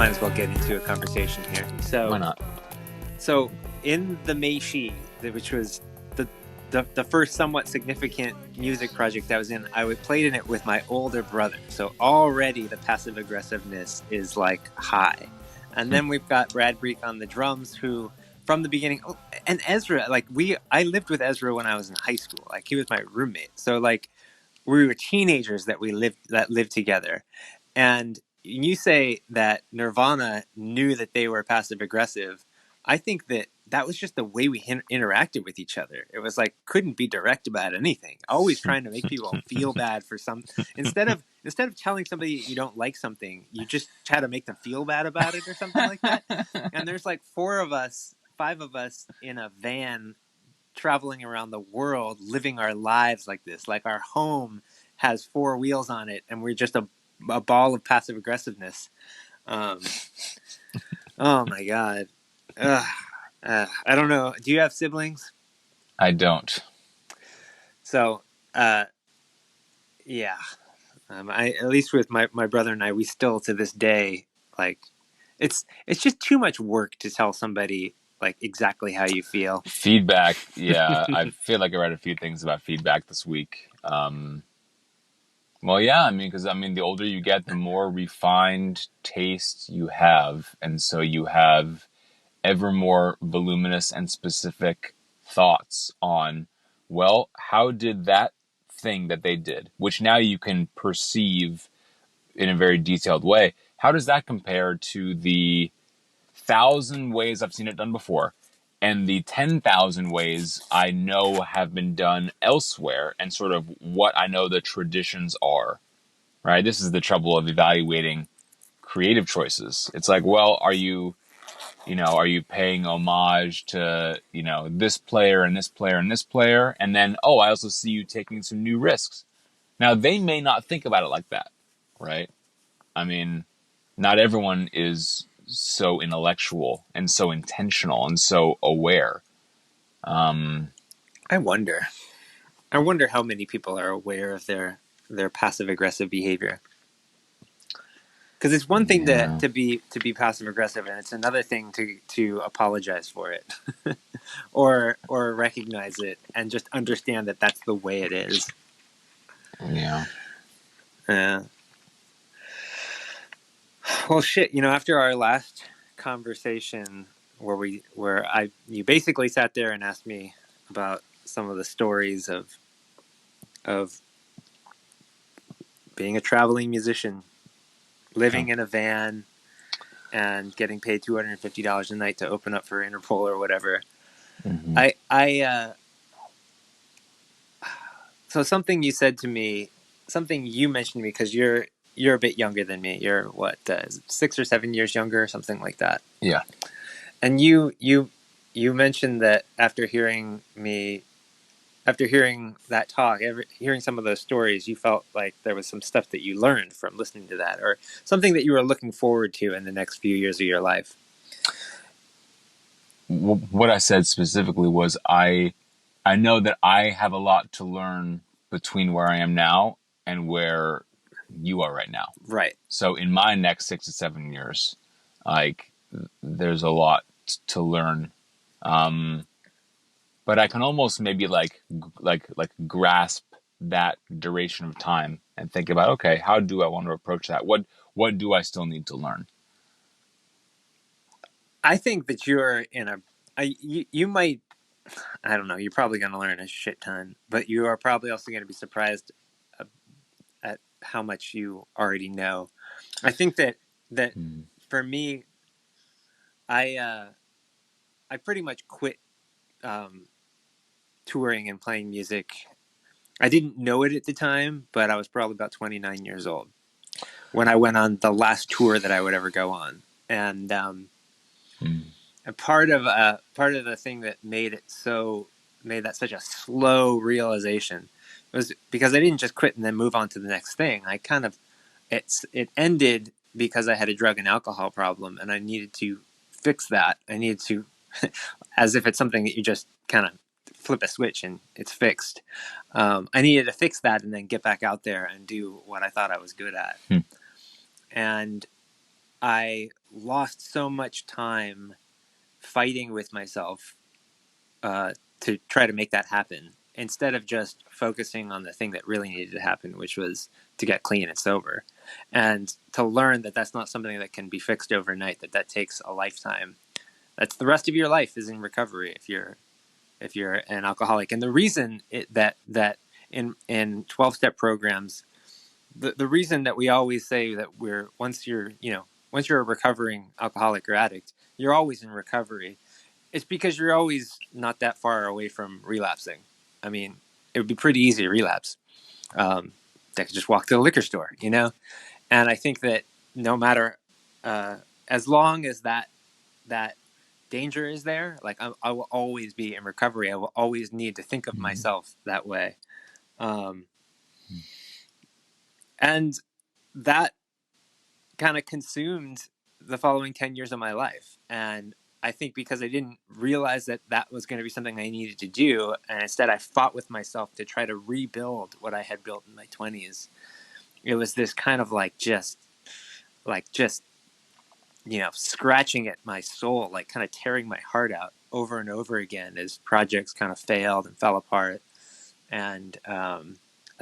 might as well get into a conversation here. Why not? So in the Meishi, which was the first somewhat significant music project I was in, I played in it with my older brother. So already the passive aggressiveness is like high. And then we've got Brad Breek on the drums, who from the beginning, and Ezra, I lived with Ezra when I was in high school. Like, he was my roommate. So like, we were teenagers that lived together. And you say that Nirvana knew that they were passive aggressive. I think that was just the way we interacted with each other. It was like, couldn't be direct about anything. Always trying to make people feel bad for some. Instead of telling somebody you don't like something, you just try to make them feel bad about it or something like that. And there's like 5 of us in a van traveling around the world, living our lives like this. Like, our home has 4 wheels on it, and we're just a ball of passive aggressiveness. Oh my God. I don't know. Do you have siblings? I don't. So, yeah. At least with my brother and I, we still to this day, like, it's just too much work to tell somebody like exactly how you feel. Feedback, yeah. I feel like I read a few things about feedback this week. Well, yeah, because the older you get, the more refined taste you have. And so you have ever more voluminous and specific thoughts on, well, how did that thing that they did, which now you can perceive in a very detailed way, how does that compare to the 1,000 ways I've seen it done before and the 10,000 ways I know have been done elsewhere, and sort of what I know the traditions are, right? This is the trouble of evaluating creative choices. It's like, well, are you paying homage to, this player and this player and this player? And then, oh, I also see you taking some new risks. Now, they may not think about it like that, right? Not everyone is so intellectual and so intentional and so aware. I wonder how many people are aware of their passive aggressive behavior. Because it's one thing to be passive aggressive, and it's another thing to apologize for it, or recognize it and just understand that that's the way it is. Yeah. Well, shit. After our last conversation, where you basically sat there and asked me about some of the stories of being a traveling musician, living in a van, and getting paid $250 a night to open up for Interpol or whatever. Mm-hmm. So something you said to me, something you mentioned to me, because you're a bit younger than me. You're what, 6 or 7 years younger, or something like that. Yeah. And you mentioned that after hearing that talk, hearing some of those stories, you felt like there was some stuff that you learned from listening to that, or something that you were looking forward to in the next few years of your life. What I said specifically was I know that I have a lot to learn between where I am now and where you are right now. Right. So in my next 6 to 7 years, like, there's a lot to learn. But I can almost maybe like grasp that duration of time and think about, okay, how do I want to approach that? What do I still need to learn? I think that you're you might, I don't know, you're probably going to learn a shit ton, but you are probably also going to be surprised at how much you already know. I think that for me, I pretty much quit touring and playing music. I didn't know it at the time, but I was probably about 29 years old when I went on the last tour that I would ever go on. And a part of the thing that made that such a slow realization was because I didn't just quit and then move on to the next thing. I kind of, it ended because I had a drug and alcohol problem, and I needed to fix that. I needed to, as if it's something that you just kind of flip a switch and it's fixed. I needed to fix that and then get back out there and do what I thought I was good at. And I lost so much time fighting with myself to try to make that happen, instead of just focusing on the thing that really needed to happen, which was to get clean and sober, and to learn that that's not something that can be fixed overnight, that takes a lifetime. That's the rest of your life is in recovery if you're an alcoholic. And the reason that in 12-step programs, the reason that we always say that once you're a recovering alcoholic or addict, you're always in recovery, it's because you're always not that far away from relapsing. I mean, it would be pretty easy to relapse. They could just walk to the liquor store, And I think that no matter, as long as that danger is there, like I will always be in recovery. I will always need to think of myself that way, and that kind of consumed the following 10 years of my life. And I think because I didn't realize that that was going to be something I needed to do, and instead I fought with myself to try to rebuild what I had built in my 20s, it was this kind of just scratching at my soul, like kind of tearing my heart out over and over again as projects kind of failed and fell apart. And I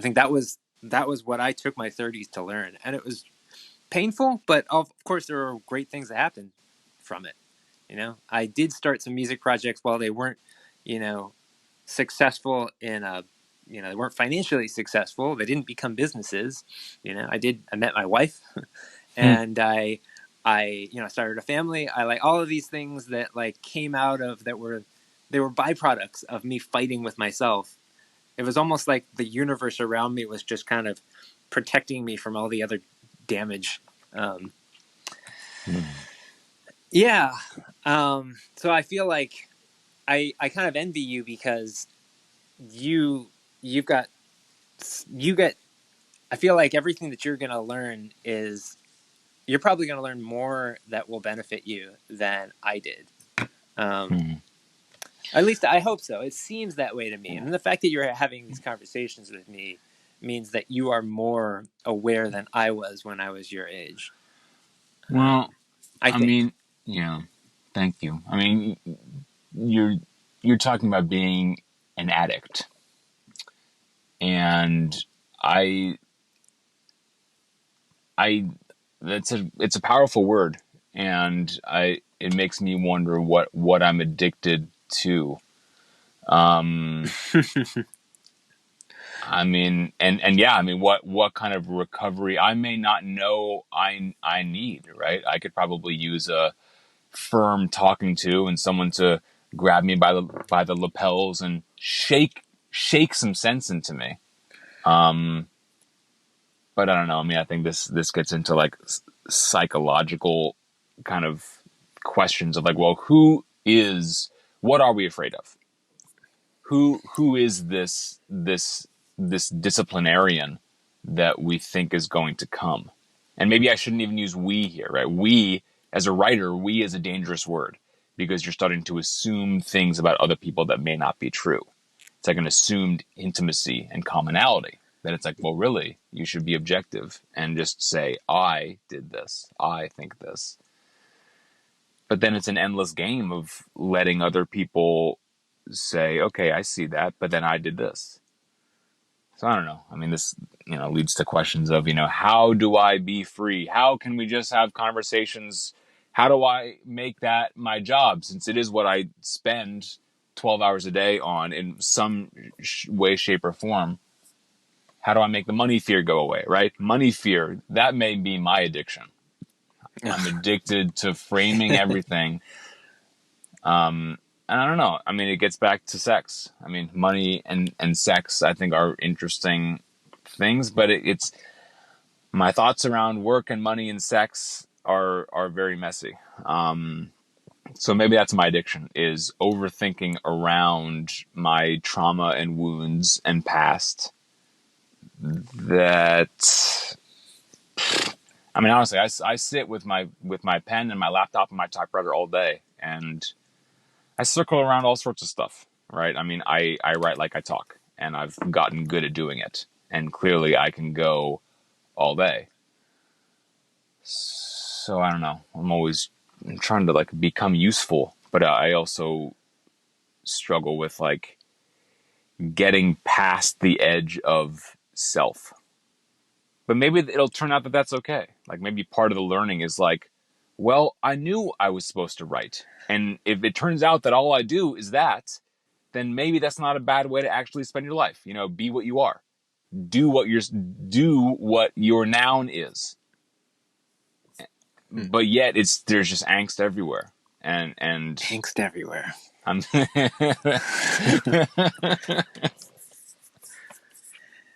think that was what I took my 30s to learn. And it was painful, but of course there were great things that happened from it. I did start some music projects. While they weren't, successful they weren't financially successful. They didn't become businesses. I met my wife and I started a family. I like all of these things that came out of they were byproducts of me fighting with myself. It was almost like the universe around me was just kind of protecting me from all the other damage. Yeah. So I feel like I kind of envy you because you got I feel like everything that you're going to learn you're probably going to learn more that will benefit you than I did. At least I hope so. It seems that way to me. And the fact that you're having these conversations with me means that you are more aware than I was when I was your age. Well, I think. mean, yeah, thank you. I mean, you're talking about being an addict, and it's a powerful word, and it makes me wonder what I'm addicted to. I mean, and yeah, I mean, what kind of recovery I may not know I need, right? I could probably use a firm talking to and someone to grab me by the lapels and shake some sense into me. But I don't know. I mean, I think this gets into psychological kind of questions of well, what are we afraid of? Who is this disciplinarian that we think is going to come? And maybe I shouldn't even use we here, right? We, as a writer, we is a dangerous word because you're starting to assume things about other people that may not be true. It's like an assumed intimacy and commonality that it's well, really, you should be objective and just say, I did this. I think this. But then it's an endless game of letting other people say, okay, I see that, but then I did this. So I don't know. I mean, this, leads to questions of, how do I be free? How can we just have conversations? How do I make that my job? Since it is what I spend 12 hours a day on in some way, shape, or form. How do I make the money fear go away, right? Money fear, that may be my addiction. I'm addicted to framing everything. And I don't know. I mean, it gets back to sex. I mean, money and sex, I think, are interesting things, but it's my thoughts around work and money and sex are very messy. So maybe that's my addiction, is overthinking around my trauma and wounds and past. That, I mean, honestly, I sit with my pen and my laptop and my typewriter all day, and I circle around all sorts of stuff, right? I mean, I write like I talk, and I've gotten good at doing it. And clearly I can go all day. So I don't know. I'm trying to like become useful, but I also struggle with like getting past the edge of self. But maybe it'll turn out that that's okay. Like maybe part of the learning is like, well, I knew I was supposed to write. And if it turns out that all I do is that, then maybe that's not a bad way to actually spend your life. You know, be what you are. Do what your noun is. Hmm. But yet there's just angst everywhere. And Angst everywhere. I'm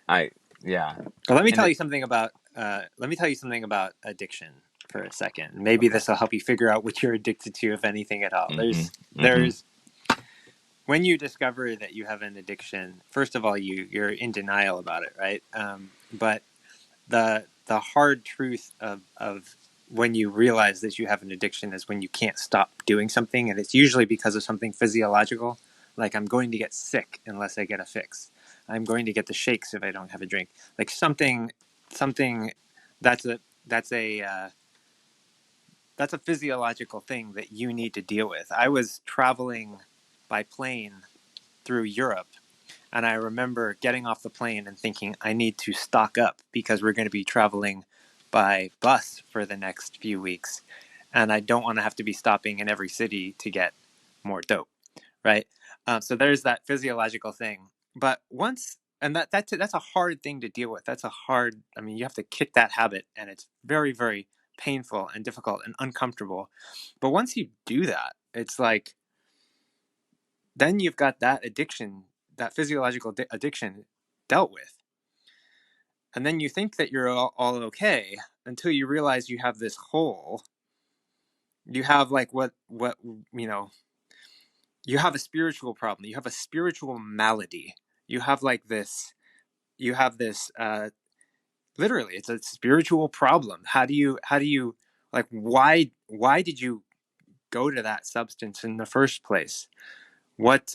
I yeah. Well, let me And tell you something about addiction for a second. Maybe this will help you figure out what you're addicted to, if anything at all. mm-hmm, mm-hmm. There's when you discover that you have an addiction. First of all, you're in denial about it, right? But the hard truth of when you realize that you have an addiction is when you can't stop doing something, and it's usually because of something physiological, like I'm going to get sick unless I get a fix. I'm going to get the shakes if I don't have a drink. Like something that's a that's a that's a physiological thing that you need to deal with. I was traveling by plane through Europe, and I remember getting off the plane and thinking, I need to stock up because we're going to be traveling by bus for the next few weeks. And I don't want to have to be stopping in every city to get more dope, right? So there's that physiological thing. But once, and that's a hard thing to deal with. I mean, you have to kick that habit, and it's very, very painful and difficult and uncomfortable. But once you do that, it's like, then you've got that addiction, that physiological addiction dealt with. And then you think that you're all okay until you realize you have this hole. You have like you know, you have a spiritual problem. You have a spiritual malady. You have like this, you have this, literally, it's a spiritual problem. How do you, like, why did you go to that substance in the first place? What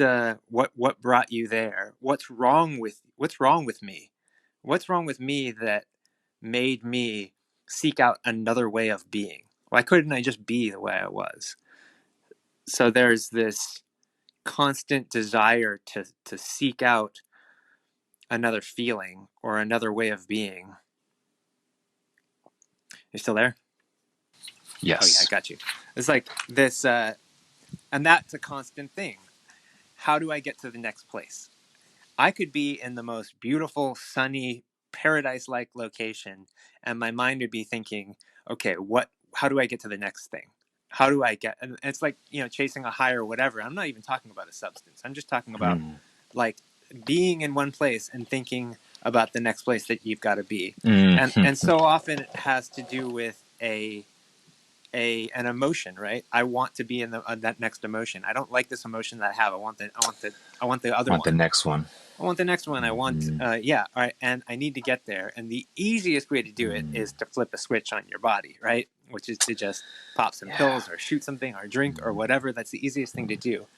brought you there? What's wrong with me? What's wrong with me that made me seek out another way of being? Why couldn't I just be the way I was? So there's this constant desire to seek out another feeling or another way of being. You still there? Oh yeah, I Yes. got you. It's like this, and that's a constant thing. How do I get to the next place? I could be in the most beautiful, sunny, paradise-like location, and my mind would be thinking, okay, how do I get to the next thing? How do I get, and it's like, chasing a high or whatever. I'm not even talking about a substance. I'm just talking about Mm. like being in one place and thinking about the next place that you've got to be. And Mm. so often it has to do with an emotion, right? I want to be in that next emotion. I don't like this emotion that I have. I want the other Want the one. next one. I want the next one. I want, Mm. yeah, all right, and I need to get there. And the easiest way to do it Mm. is to flip a switch on your body, right? Which is to just pop some Yeah. pills or shoot something or drink or whatever. That's the easiest thing to do.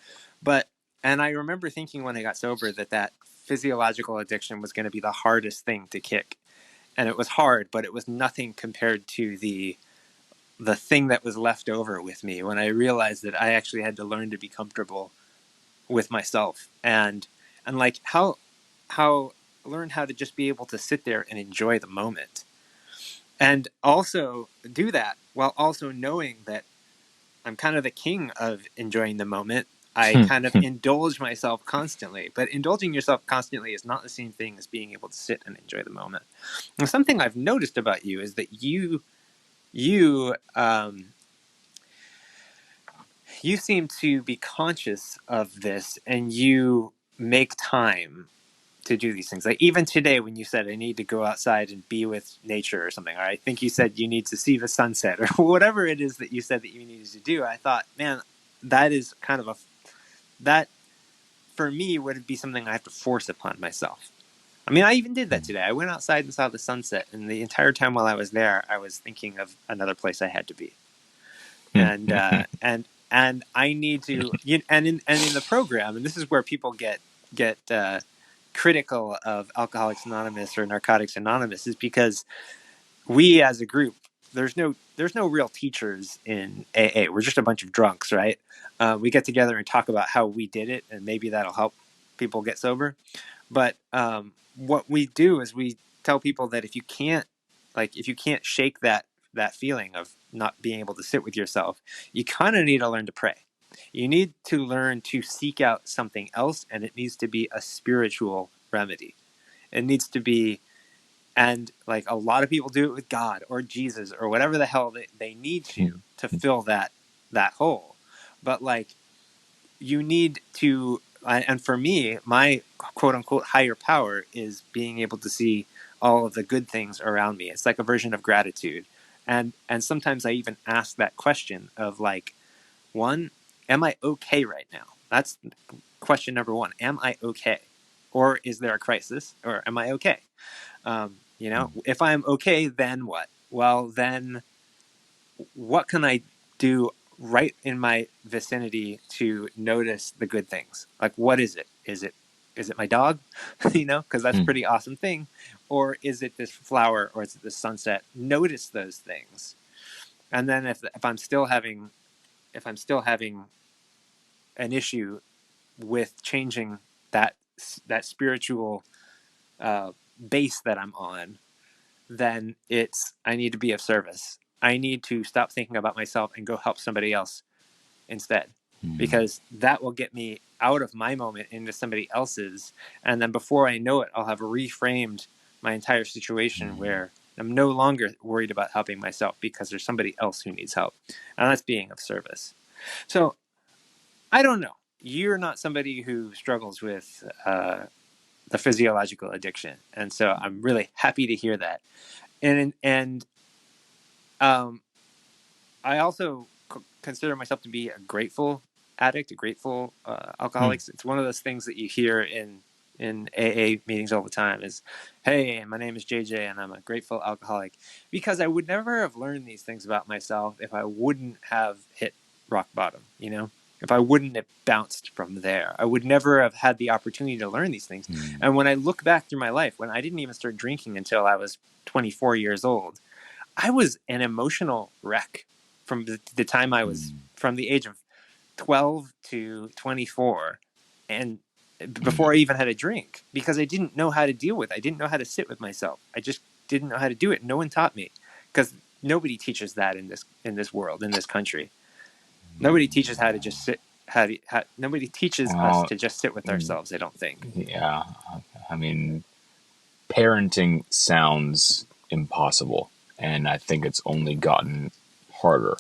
But, and I remember thinking when I got sober that physiological addiction was going to be the hardest thing to kick. And it was hard, but it was nothing compared to the thing that was left over with me when I realized that I actually had to learn to be comfortable with myself and like how learn how to just be able to sit there and enjoy the moment, and also do that while also knowing that I'm kind of the king of enjoying the moment. I kind of indulge myself constantly, but indulging yourself constantly is not the same thing as being able to sit and enjoy the moment. And something I've noticed about you is that you you seem to be conscious of this, and you make time to do these things. Like even today, when you said I need to go outside and be with nature or something, or I think you said you need to see the sunset or whatever it is that you said that you needed to do. I thought, man, that is kind of that for me would be something I have to force upon myself. I mean, I even did that today. I went outside and saw the sunset, and the entire time while I was there, I was thinking of another place I had to be. And and I need to, and in the program, and this is where people get critical of Alcoholics Anonymous or Narcotics Anonymous, is because we as a group there's no real teachers in AA. We're just a bunch of drunks, right? We get together and talk about how we did it, and maybe that'll help people get sober. But what we do is we tell people that if you can't shake that feeling of not being able to sit with yourself, you kind of need to learn to pray. You need to learn to seek out something else, and it needs to be a spiritual remedy. It needs to be, and like a lot of people do it with God or Jesus or whatever the hell they need to fill that hole. But like you need to, and for me, my quote unquote higher power is being able to see all of the good things around me. It's like a version of gratitude. And sometimes I even ask that question of like, one, am I okay right now? That's question number one. Am I okay? Or is there a crisis? Or am I okay? If I'm okay, then what? Well, then what can I do right in my vicinity to notice the good things? Like, what is it? Is it my dog? Because that's a pretty awesome thing. Or is it this flower? Or is it this sunset? Notice those things. And then if I'm still having an issue with changing that spiritual base that I'm on, then I need to be of service. I need to stop thinking about myself and go help somebody else instead, because that will get me out of my moment into somebody else's. And then before I know it, I'll have reframed my entire situation where I'm no longer worried about helping myself because there's somebody else who needs help. And that's being of service. So I don't know. You're not somebody who struggles with the physiological addiction. And so I'm really happy to hear that. And I also consider myself to be a grateful addict, a grateful alcoholic. It's one of those things that you hear in AA meetings all the time is, hey, my name is JJ and I'm a grateful alcoholic, because I would never have learned these things about myself if I wouldn't have hit rock bottom, if I wouldn't have bounced from there. I would never have had the opportunity to learn these things. And when I look back through my life, when I didn't even start drinking until I was 24 years old, I was an emotional wreck from the time I was from the age of 12 to 24, and before I even had a drink, because I didn't know how to deal with it. I didn't know how to sit with myself. I just didn't know how to do it. No one taught me, because nobody teaches that in this world, in this country. Nobody teaches how to just sit. Nobody teaches us to just sit with ourselves, I don't think. Yeah. I mean, parenting sounds impossible, and I think it's only gotten harder.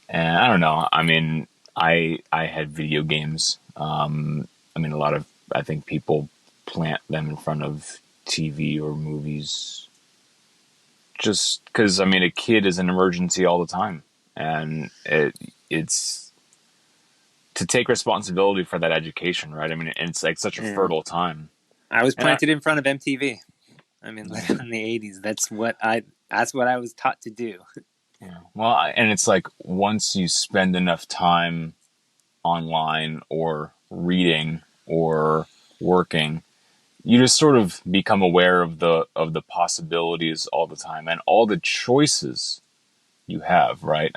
And I don't know. I mean, I had video games. A lot of, I think people plant them in front of TV or movies just because, a kid is an emergency all the time, and it's to take responsibility for that education, right? It's like such a fertile time. I was planted in front of MTV. Like in the 80s, that's what I was taught to do. Yeah. Well, and it's like once you spend enough time online or reading or working, you just sort of become aware of the possibilities all the time and all the choices you have, right?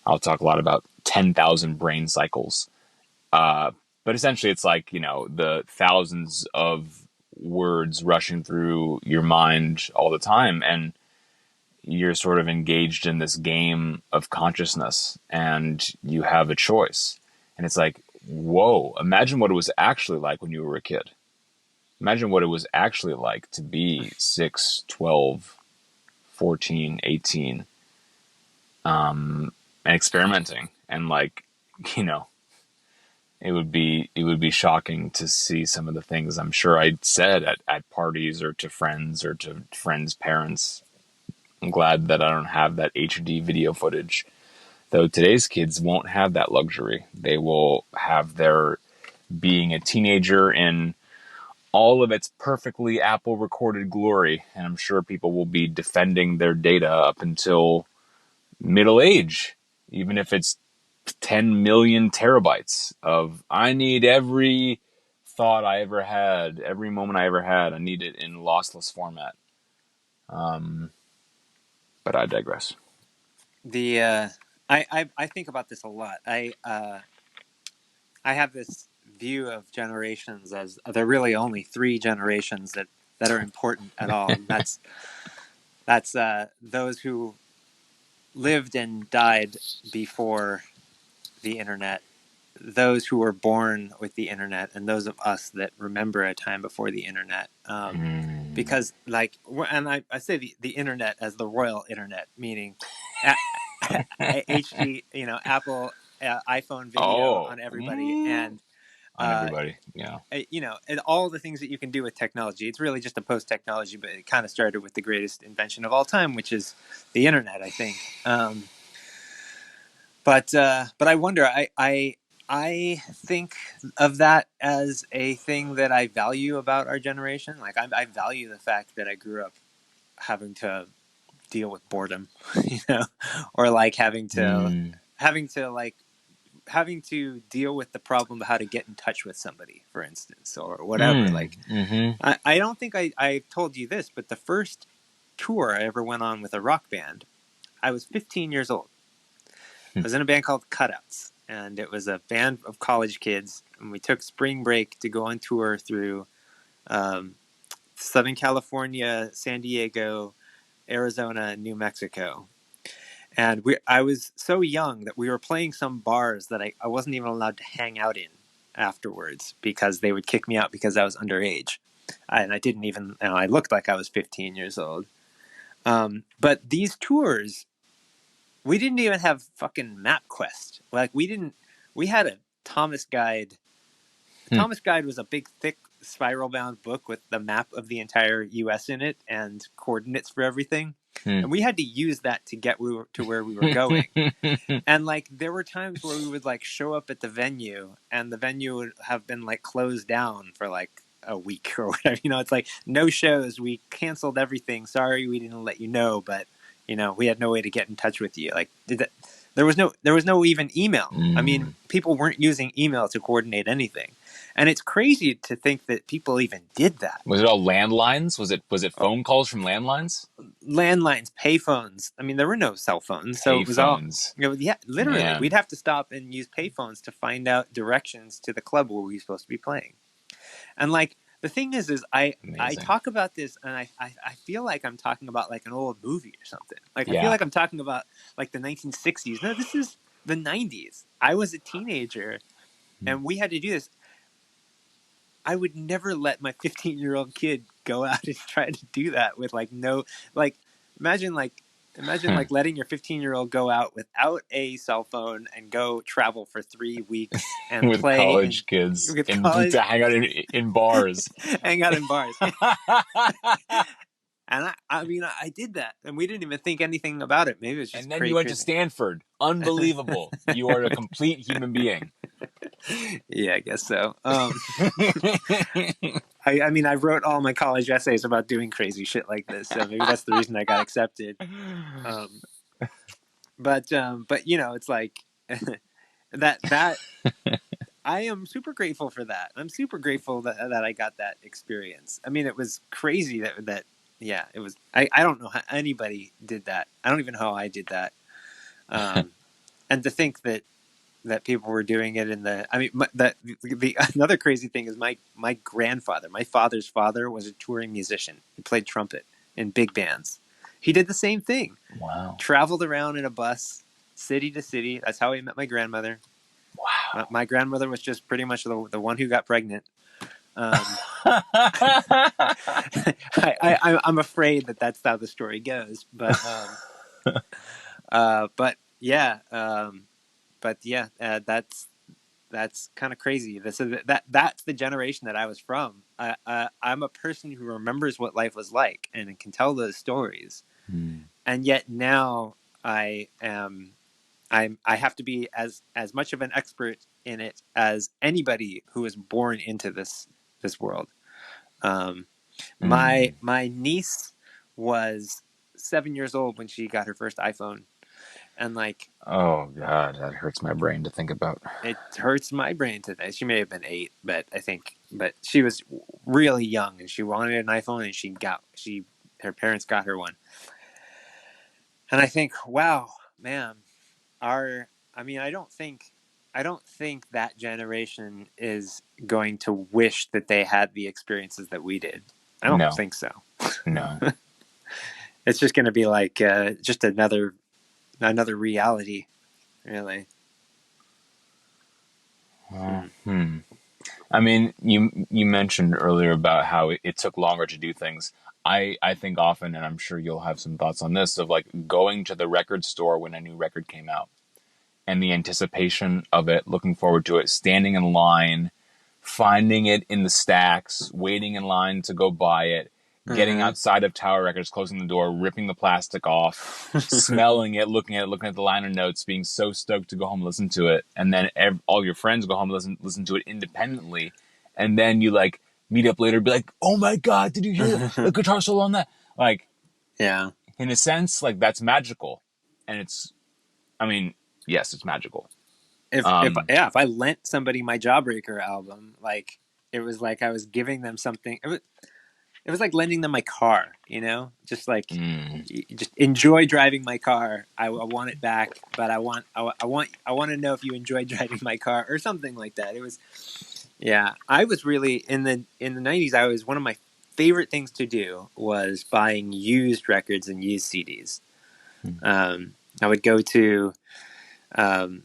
I'll talk a lot about 10,000 brain cycles. But essentially it's like, the thousands of words rushing through your mind all the time, and you're sort of engaged in this game of consciousness and you have a choice. And it's like, whoa, imagine what it was actually like when you were a kid. Imagine what it was actually like to be 6, 12, 14, 18, and experimenting. And like, it would be shocking to see some of the things I'm sure I'd said at parties or to friends parents. I'm glad that I don't have that HD video footage. Though today's kids won't have that luxury. They will have their being a teenager in all of its perfectly Apple recorded glory. And I'm sure people will be defending their data up until middle age, even if it's 10 million terabytes of, I need every thought I ever had, every moment I ever had, I need it in lossless format. But I digress. I think about this a lot. I have this view of generations as there are really only three generations that are important at all, and that's those who lived and died before the internet, those who were born with the internet, and those of us that remember a time before the internet. Because and I say the internet as the royal internet, meaning HD, Apple iPhone video Oh, on everybody, and on everybody, yeah. and all the things that you can do with technology. It's really just a post technology, but it kind of started with the greatest invention of all time, which is the internet, I think. But I wonder. I think of that as a thing that I value about our generation. Like I value the fact that I grew up having to deal with boredom, or like having to deal with the problem of how to get in touch with somebody, for instance, or whatever. I don't think I told you this, but the first tour I ever went on with a rock band, I was 15 years old. I was in a band called Cutouts, and it was a band of college kids, and we took spring break to go on tour through Southern California, San Diego, Arizona, and New Mexico. And I was so young that we were playing some bars that I wasn't even allowed to hang out in afterwards because they would kick me out because I was underage. And I didn't even, I looked like I was 15 years old. But these tours, we didn't even have fucking MapQuest. Like we had a Thomas Guide. The Thomas Guide was a big, thick, spiral-bound book with the map of the entire U.S. in it and coordinates for everything. And we had to use that to get to where we were going. And like there were times where we would like show up at the venue, and the venue would have been like closed down for like a week or whatever. It's like no shows. We canceled everything. Sorry, we didn't let you know, but we had no way to get in touch with you. Like there was no even email. I mean, people weren't using email to coordinate anything. And it's crazy to think that people even did that. Was it all landlines? Was it phone calls from landlines? Landlines, payphones. I mean, there were no cell phones, so it was all. Yeah, literally, man. We'd have to stop and use payphones to find out directions to the club where we were supposed to be playing. And like the thing is I talk about this, and I feel like I'm talking about like an old movie or something. Like I feel like I'm talking about like the 1960s. No, this is the 90s. I was a teenager, and we had to do this. I would never let my 15-year-old kid go out and try to do that with like no, like imagine letting your 15-year-old go out without a cell phone and go travel for 3 weeks and with play college kids to hang out in bars. Hang out in bars. And I mean, I did that, and we didn't even think anything about it. Maybe it was just. And then you went to Stanford. Unbelievable! You are a complete human being. Yeah, I guess so. I mean, I wrote all my college essays about doing crazy shit like this, so maybe that's the reason I got accepted. But it's like that. I am super grateful for that. I'm super grateful that I got that experience. I mean, it was crazy that yeah, it was. I don't know how anybody did that. I don't even know how I did that. And to think that people were doing it in the. I mean, the another crazy thing is my grandfather, my father's father, was a touring musician. He played trumpet in big bands. He did the same thing. Wow. Traveled around in a bus, city to city. That's how he met my grandmother. Wow. My grandmother was just pretty much the one who got pregnant. I'm afraid that that's how the story goes, but that's kind of crazy. That's the generation that I was from. I'm a person who remembers what life was like and can tell those stories, and yet now I have to be as much of an expert in it as anybody who was born into this world. My niece was 7 years old when she got her first iPhone, and like, oh god, that hurts my brain to think about. It hurts my brain today. She may have been 8, but she was really young, and she wanted an iPhone, and her parents got her one. And I think, wow, man, our I mean, I don't think that generation is going to wish that they had the experiences that we did. I don't No, think so. no. It's just going to be like just another reality, really. Uh, Hmm. hmm. I mean, you mentioned earlier about how it took longer to do things. I think often, and I'm sure you'll have some thoughts on this, of like going to the record store when a new record came out and the anticipation of it, looking forward to it, standing in line, finding it in the stacks, waiting in line to go buy it, getting Uh-huh. outside of Tower Records, closing the door, ripping the plastic off, smelling it, looking at the liner notes, being so stoked to go home and listen to it, and then all your friends go home and listen to it independently, and then you like meet up later, and be like, "Oh my god, did you hear the guitar solo on that?" Like, Yeah. in a sense, like that's magical, and it's, I mean, yes, it's magical. Um, If I lent somebody my Jawbreaker album, like it was like I was giving them something. It was like lending them my car, you know, just like mm, just enjoy driving my car. I want it back, but I want to know if you enjoy driving my car or something like that. It was, yeah. I was really in the '90s. I was one of my favorite things to do was buying used records and used CDs. I would go to um,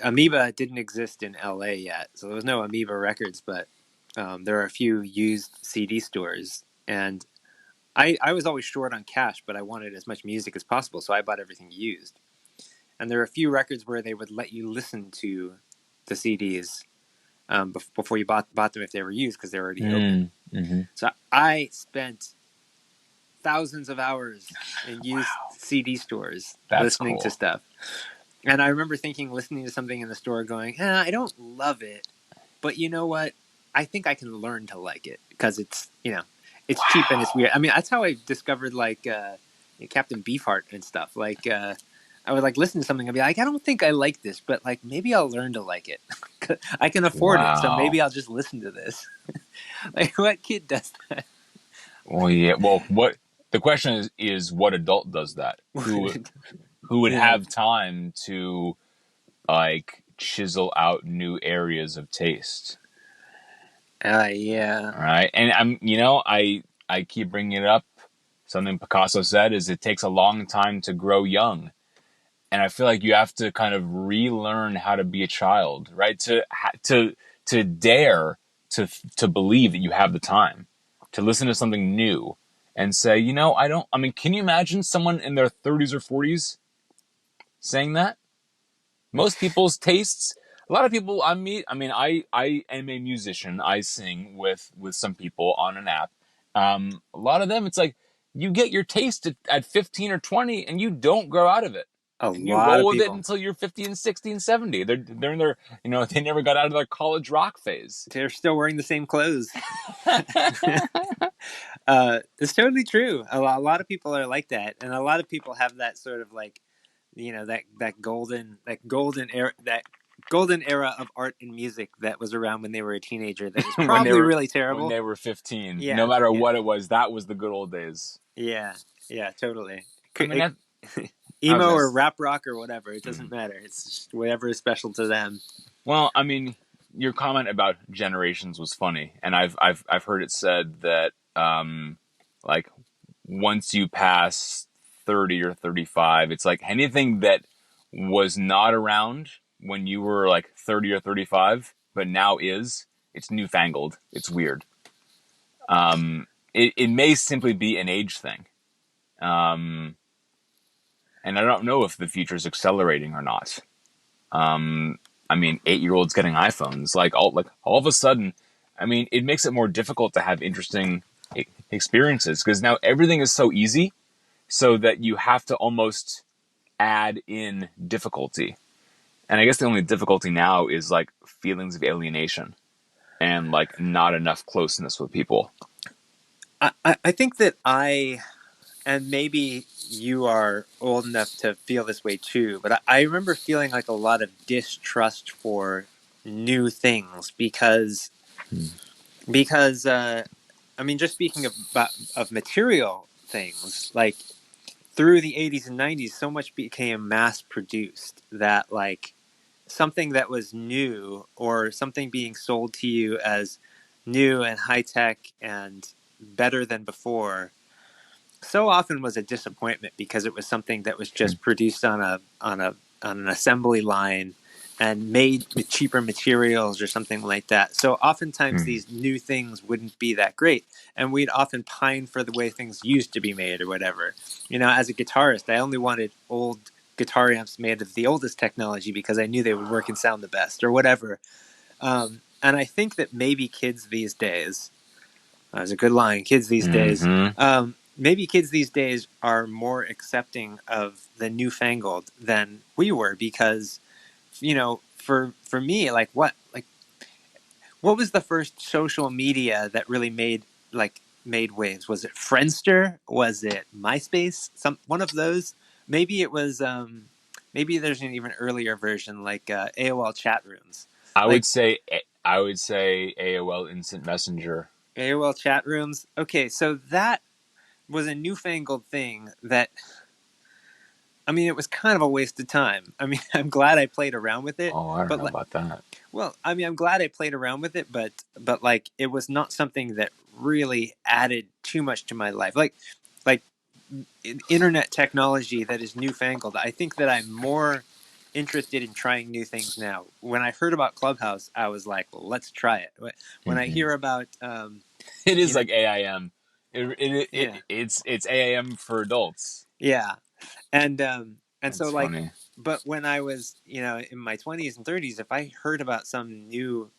Amoeba didn't exist in LA yet, so there was no Amoeba Records, but there are a few used CD stores, and I was always short on cash, but I wanted as much music as possible, so I bought everything used. And there are a few records where they would let you listen to the CDs before you bought them if they were used because they're already open. mm-hmm. So I spent thousands of hours in used Wow, CD stores that's listening to cool. stuff. And I remember listening to something in the store going, I don't love it, but you know what? I think I can learn to like it because it's cheap and it's Wow. weird. I mean, that's how I discovered like Captain Beefheart and stuff. Like I would like listen to something and be like, I don't think I like this, but like maybe I'll learn to like it. I can afford it, so Wow. maybe I'll just listen to this. Like what kid does that? Well, yeah. Well, what the question is what adult does that? Who would Yeah. have time to like chisel out new areas of taste? Yeah. All right, and I keep bringing it up. Something Picasso said is it takes a long time to grow young, and I feel like you have to kind of relearn how to be a child, right? To dare to believe that you have the time to listen to something new and say, I don't. I mean, can you imagine someone in their 30s or 40s saying that? Most people's tastes. A lot of people I meet. I mean, I am a musician. I sing with some people on an app. A lot of them, it's like you get your taste at 15 or 20, and you don't grow out of it A and you lot roll of with it people. until you're 50 and 60 and 70. They're in their, they never got out of their college rock phase. They're still wearing the same clothes. It's totally true. A lot of people are like that, and a lot of people have that sort of like, that golden era of art and music that was around when they were a teenager. That was when they probably were really when terrible. they were 15. No Yeah, matter yeah, what it was, that was the good old days. yeah, yeah, totally. I mean, I was Emo gonna. or rap rock or whatever, it doesn't Hmm. matter. It's just whatever is special to them. Well, I mean, your comment about generations was funny, and I've heard it said that like once you pass 30 or 35, it's like anything that was not around when you were like 30 or 35, but now is, it's newfangled. It's weird. It may simply be an age thing. Um, and I don't know if the future is accelerating or not. I mean, 8-year-olds getting iPhones, like all of a sudden, I mean, it makes it more difficult to have interesting experiences because now everything is so easy, so that you have to almost add in difficulty. And I guess the only difficulty now is like feelings of alienation and like not enough closeness with people. I think that and maybe you are old enough to feel this way too, but I remember feeling like a lot of distrust for new things because I mean, just speaking of material things, like through the 80s and 90s, so much became mass produced that like something that was new or something being sold to you as new and high tech and better than before so often was a disappointment because it was something that was just produced on an assembly line and made with cheaper materials or something like that. So oftentimes Mm. these new things wouldn't be that great, and we'd often pine for the way things used to be made or whatever. You know, as a guitarist, I only wanted old guitar amps made of the oldest technology because I knew they would work and sound the best or whatever. And I think that maybe kids these days, that was a good line, kids these days, Mm-hmm. maybe kids these days are more accepting of the newfangled than we were because, you know, for me, what was the first social media that really made waves? Was it Friendster? Was it MySpace? Some one of those? Maybe it was. Maybe there's an even earlier version like AOL chat rooms. I would Like say I would say AOL Instant Messenger. AOL chat rooms. Okay, so that was a newfangled thing that, I mean, it was kind of a waste of time. I mean, I'm glad I played around with it, Oh, I don't but know about that. well, I mean, I'm glad I played around with it, but like it was not something that really added too much to my life. Like internet technology that is newfangled. I think that I'm more interested in trying new things now. When I heard about Clubhouse, I was like, well, let's try it. When I Mm-hmm. hear about, It you is know, like AIM. yeah, It's AIM for adults. yeah, and so That's like, funny. but when I was, you know, in my 20s and 30s, if I heard about some new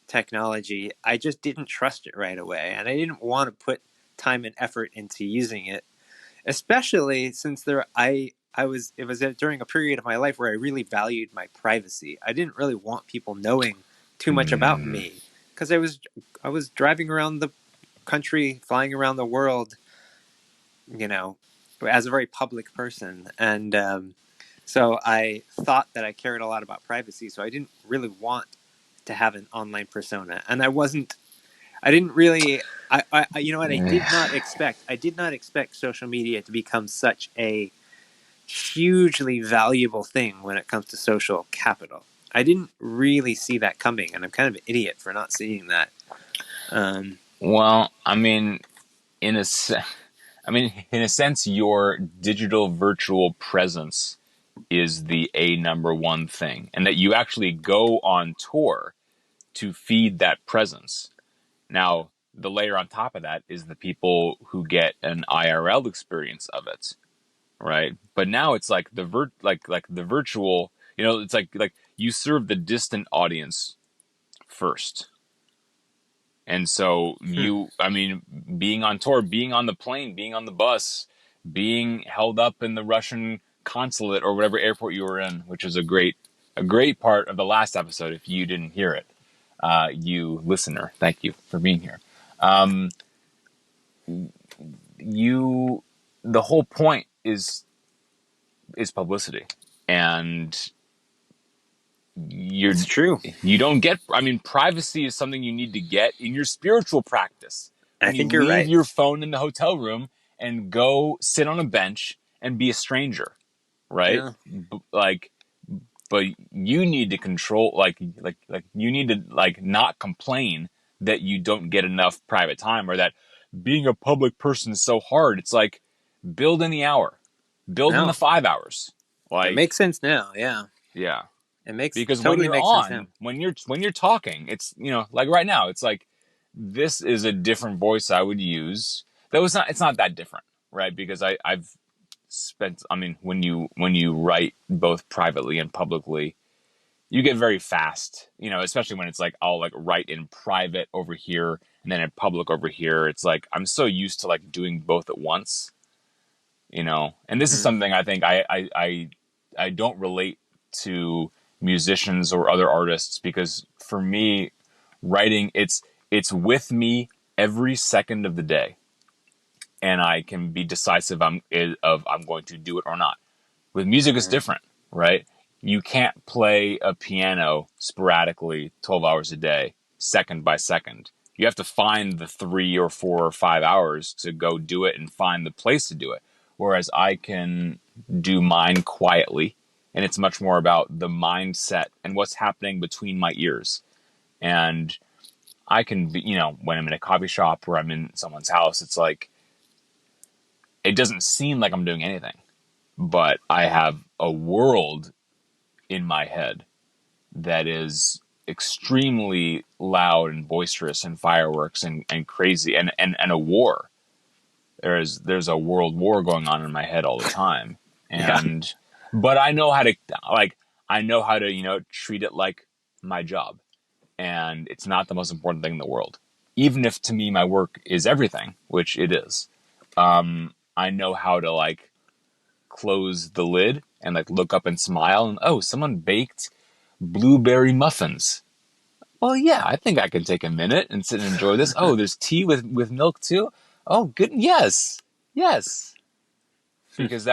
technology, I just didn't trust it right away, and I didn't want to put time and effort into using it, especially since I was it was during a period of my life where I really valued my privacy. I didn't really want people knowing too much about Mm. me because I was driving around the country, flying around the world, you know, as a very public person, and so I thought that I cared a lot about privacy. So I didn't really want to have an online persona, and I didn't really. You know what? I did not expect social media to become such a hugely valuable thing when it comes to social capital. I didn't really see that coming, and I'm kind of an idiot for not seeing that. Um, Well, I mean, in a se- in a sense, your digital virtual presence is the number one thing, and that you actually go on tour to feed that presence. Now, the layer on top of that is the people who get an IRL experience of it, right? But now it's like like the virtual, it's like you serve the distant audience first. And so hmm. I mean, being on tour, being on the plane, being on the bus, being held up in the Russian consulate or whatever airport you were in, which is a great part of the last episode. If you didn't hear it, you listener, thank you for being here. Um, you, the whole point is publicity, and It's you're true. you don't get, I mean, privacy is something you need to get in your spiritual practice I when you think you're leave right. your phone in the hotel room and go sit on a bench and be a stranger, right? Yeah. Like, but you need to control, like you need to like not complain that you don't get enough private time, or that being a public person is so hard. It's like, build in the hour, build in the No, 5 hours. it Like, makes sense now. Yeah, yeah, it because when totally you're makes sense now. on, when you're talking, it's, like right now, it's like, this is a different voice I would use. Though it's not that different, right? Because I've spent, I mean, when you write both privately and publicly, you get very fast, especially when it's like, I'll like write in private over here and then in public over here. It's like, I'm so used to like doing both at once, and this is Mm. something I think I don't relate to musicians or other artists, because for me, writing, it's with me every second of the day, and I can be decisive of I'm going to do it or not. With music, it's Mm. different, right? You can't play a piano sporadically 12 hours a day, second by second. You have to find the 3 or 4 or 5 hours to go do it and find the place to do it. whereas I can do mine quietly, and it's much more about the mindset and what's happening between my ears. And I can be, when I'm in a coffee shop or I'm in someone's house, it's like, it doesn't seem like I'm doing anything, but I have a world in my head that is extremely loud and boisterous and fireworks and crazy and a war. There's a world war going on in my head all the time. Yeah. And but I know how to treat it like my job. And it's not the most important thing in the world. Even if to me my work is everything, which it is. I know how to like close the lid and like look up and smile and, oh, someone baked blueberry muffins. Well, yeah, I think I can take a minute and sit and enjoy this. Oh, there's tea with milk too. Oh, good. Yes. Yes. Because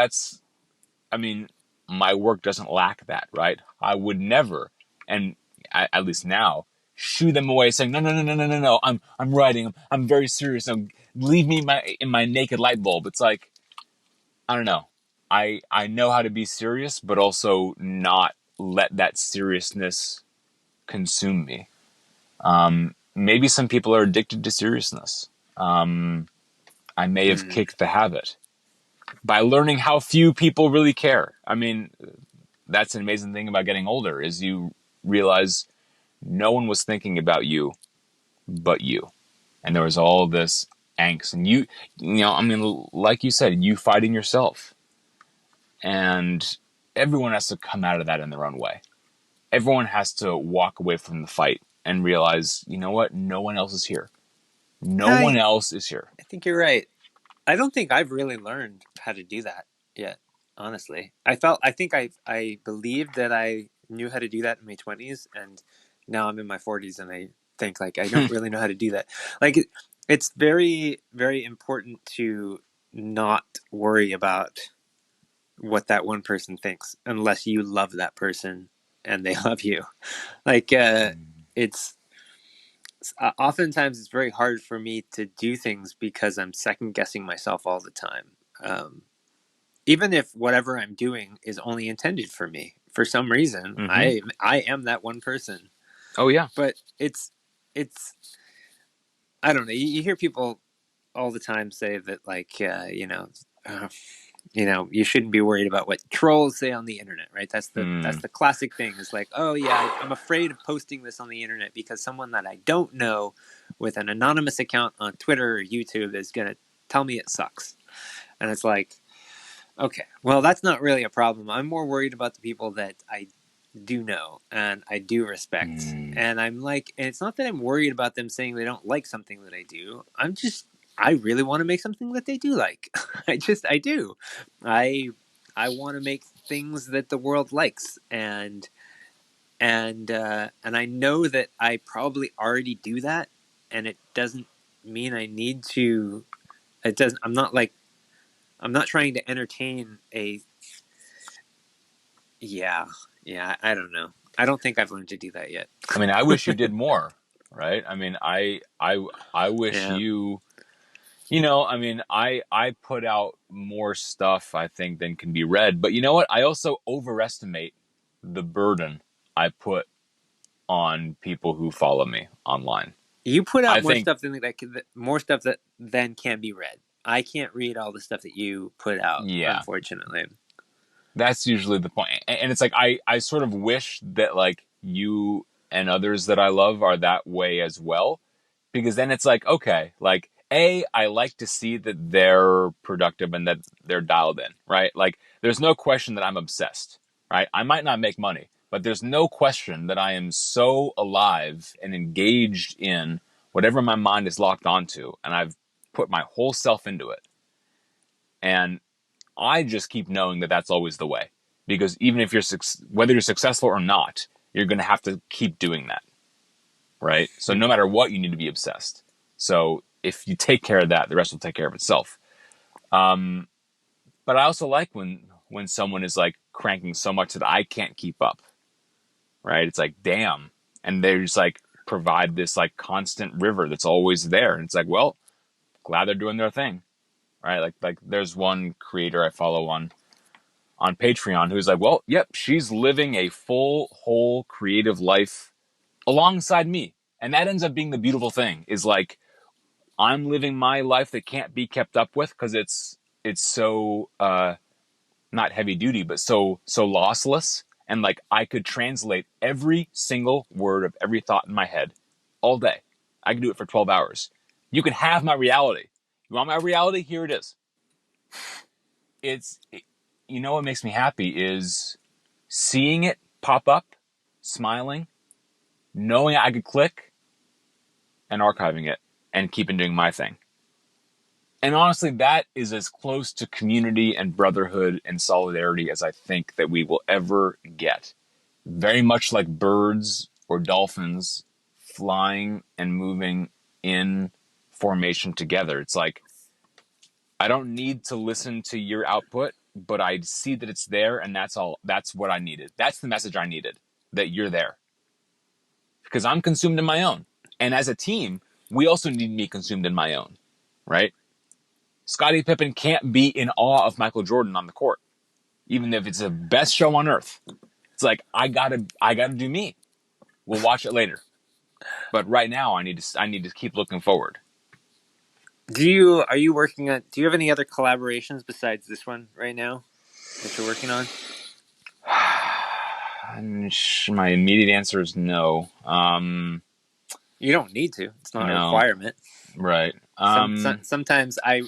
I mean, my work doesn't lack that, right? I would never, and at least now, shoo them away saying, no, no, no, no, no, no, no. I'm writing. I'm very serious. No, leave me in my naked light bulb. It's like, I don't know. I know how to be serious, but also not let that seriousness consume me. Maybe some people are addicted to seriousness. I may have Mm. kicked the habit by learning how few people really care. I mean, that's an amazing thing about getting older is you realize no one was thinking about you but you. And there was all this angst and I mean, like you said, you fighting yourself. And everyone has to come out of that in their own way. Everyone has to walk away from the fight and realize, you know what? No one else is here. No one I else is here. I think you're right. I don't think I've really learned how to do that yet, honestly. I think I believed that I knew how to do that in my 20s, and now I'm in my 40s and I think like I don't really know how to do that. Like it's very very important to not worry about what that one person thinks unless you love that person and they love you. Like it's oftentimes it's very hard for me to do things because I'm second guessing myself all the time. Um, Even if whatever I'm doing is only intended for me, for some reason, Mm-hmm. I am that one person. Oh, yeah. But it's I don't know. You hear people all the time say that like you shouldn't be worried about what trolls say on the internet, right? That's Mm. the classic thing. Is like, oh yeah, I'm afraid of posting this on the internet because someone that I don't know with an anonymous account on Twitter or YouTube is gonna tell me it sucks. And it's like, okay, well that's not really a problem. I'm more worried about the people that I do know and I do respect. Mm. And I'm like, and it's not that I'm worried about them saying they don't like something that I do. I really want to make something that they do like. I do. I I want to make things that the world likes, and I know that I probably already do that, and it doesn't mean I need to. It doesn't. I'm not trying to entertain a. Yeah, yeah. I don't know. I don't think I've learned to do that yet. I mean, I wish you did more, right? I mean, I wish Yeah. I mean, I put out more stuff, I think, than can be read. But you know what? I also overestimate the burden I put on people who follow me online. You put I out more think, stuff more stuff that then can be read. I can't read all the stuff that you put out, yeah, unfortunately. that's usually the point. And it's like, I sort of wish that, like, you and others that I love are that way as well. Because then it's like, okay, like, I like to see that they're productive and that they're dialed in, right? Like, there's no question that I'm obsessed, right? I might not make money, but there's no question that I am so alive and engaged in whatever my mind is locked onto, and I've put my whole self into it. And I just keep knowing that that's always the way. Because even if whether you're successful or not, you're going to have to keep doing that, right? So no matter what, you need to be obsessed. So if you take care of that, the rest will take care of itself. But I also like when someone is like cranking so much that I can't keep up, right? It's like, damn. And they just like provide this like constant river that's always there. And it's like, well, glad they're doing their thing, right? Like there's one creator I follow on Patreon who's like, well, yep, she's living a full, whole creative life alongside me. And that ends up being the beautiful thing is like, I'm living my life that can't be kept up with because it's so not heavy duty, but so lossless. And like I could translate every single word of every thought in my head all day. I could do it for 12 hours. You can have my reality. You want my reality? Here it is. You know what makes me happy is seeing it pop up, smiling, knowing I could click and archiving it and keeping doing my thing. And honestly, that is as close to community and brotherhood and solidarity as I think that we will ever get. Very much like birds or dolphins flying and moving in formation together. It's like, I don't need to listen to your output, but I see that it's there, and that's all. That's what I needed. That's the message I needed, that you're there. Because I'm consumed in my own. And as a team, we also need me consumed in my own, right? Scottie Pippen can't be in awe of Michael Jordan on the court, even if it's the best show on earth. It's like, I gotta do me. We'll watch it later. But right now, I need to keep looking forward. Do you have any other collaborations besides this one right now that you're working on? My immediate answer is no. You don't need to. It's not a No. requirement. Right. Sometimes I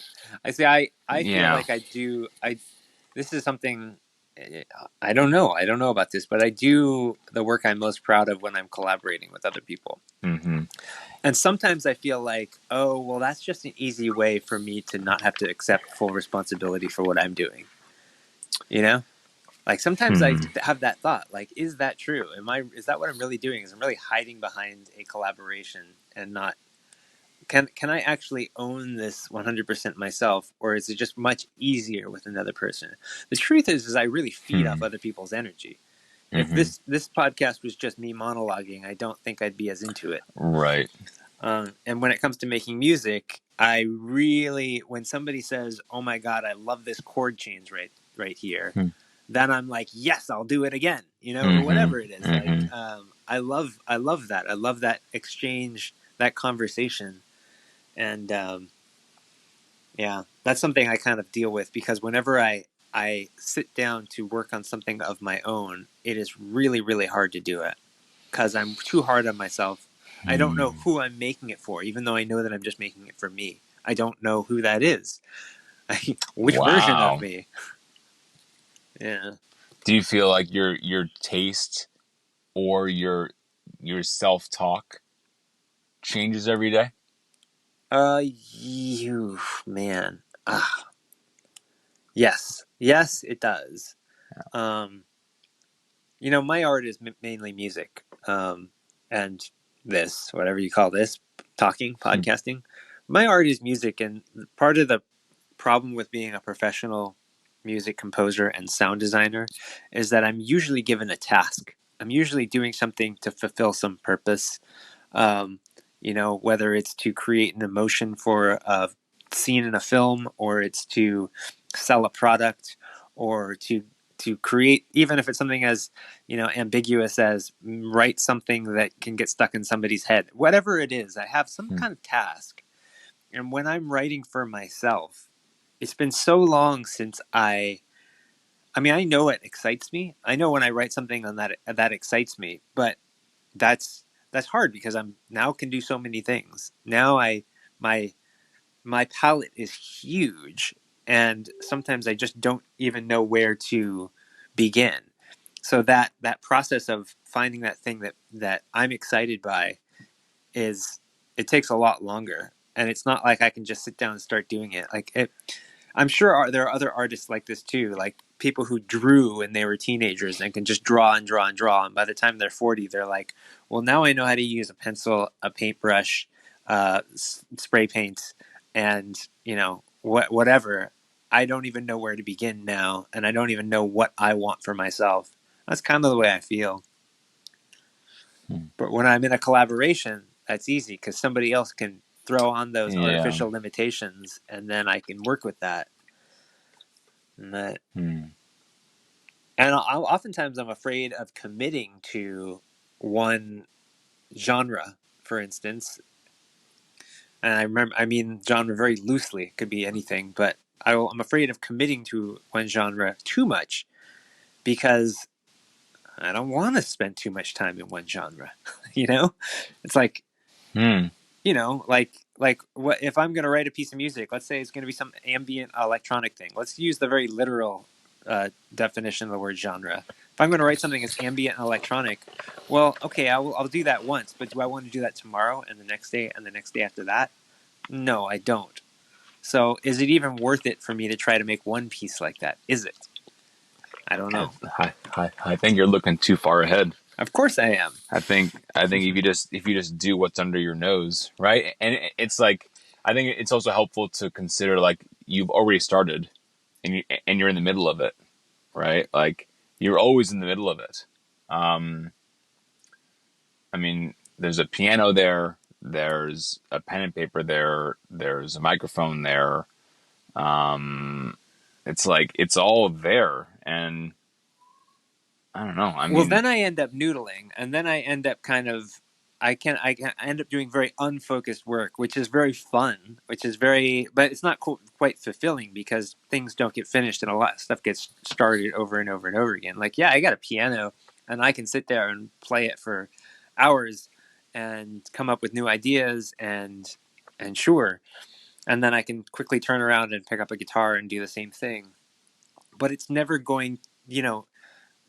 feel Yeah. like this is something I don't know. I don't know about this, but I do the work I'm most proud of when I'm collaborating with other people. Mm-hmm. And sometimes I feel like, oh, well, that's just an easy way for me to not have to accept full responsibility for what I'm doing. You know? Like sometimes I have that thought, like, is that true? Is that what I'm really doing? Is I'm really hiding behind a collaboration and not, can I actually own this 100% myself, or is it just much easier with another person? The truth is I really feed off other people's energy. If this podcast was just me monologuing, I don't think I'd be as into it. Right. And when it comes to making music, I really, when somebody says, "Oh my God, I love this chord change right here," then I'm like, "Yes, I'll do it again," or whatever it is. Like, I love that. I love that exchange, that conversation, and yeah, that's something I kind of deal with because whenever I sit down to work on something of my own, it is really, really hard to do it because I'm too hard on myself. I don't know who I'm making it for, even though I know that I'm just making it for me. I don't know who that is. Which version of me? Yeah. Do you feel like your taste or your self-talk changes every day? You man. Yes, it does. My art is mainly music, and this, whatever you call this, talking, podcasting. My art is music, and part of the problem with being a professional music composer and sound designer is that I'm usually given a task. I'm usually doing something to fulfill some purpose. Whether it's to create an emotion for a scene in a film, or it's to sell a product, or to create, even if it's something as ambiguous as write something that can get stuck in somebody's head. Whatever it is, I have some kind of task. And when I'm writing for myself, it's been so long since I know it excites me. I know when I write something on that excites me, but that's hard because I'm now can do so many things. Now my palette is huge, and sometimes I just don't even know where to begin. So that process of finding that thing that I'm excited by it takes a lot longer, and it's not like I can just sit down and start doing it. I'm sure there are other artists like this too, like people who drew when they were teenagers and can just draw and draw and draw, and by the time they're 40, they're like, well, now I know how to use a pencil, a paintbrush, spray paint, and whatever. I don't even know where to begin now, and I don't even know what I want for myself. That's kind of the way I feel. But when I'm in a collaboration, that's easy because somebody else can throw on those Yeah. artificial limitations, and then I can work with that. And that, and oftentimes I'm afraid of committing to one genre, for instance. And I mean genre very loosely. It could be anything, but I'm afraid of committing to one genre too much because I don't want to spend too much time in one genre. You know, it's like, you know, like what if I'm going to write a piece of music? Let's say it's going to be some ambient electronic thing. Let's use the very literal definition of the word genre. If I'm going to write something that's ambient and electronic, well, okay, I'll do that once, but do I want to do that tomorrow and the next day and the next day after that? No, I don't. So is it even worth it for me to try to make one piece like that? Is it? I don't know. I think you're looking too far ahead. Of course I am. I think if you just do what's under your nose, right? And it's like, I think it's also helpful to consider, like, you've already started and you're in the middle of it, right? Like, you're always in the middle of it. I mean, there's a piano there, there's a pen and paper there, there's a microphone there. It's like, it's all there. And I don't know. Well, then I end up noodling, and then I end up I end up doing very unfocused work, which is very fun, but it's not quite fulfilling because things don't get finished and a lot of stuff gets started over and over and over again. Like, yeah, I got a piano and I can sit there and play it for hours and come up with new ideas and sure, and then I can quickly turn around and pick up a guitar and do the same thing. But it's never going, you know,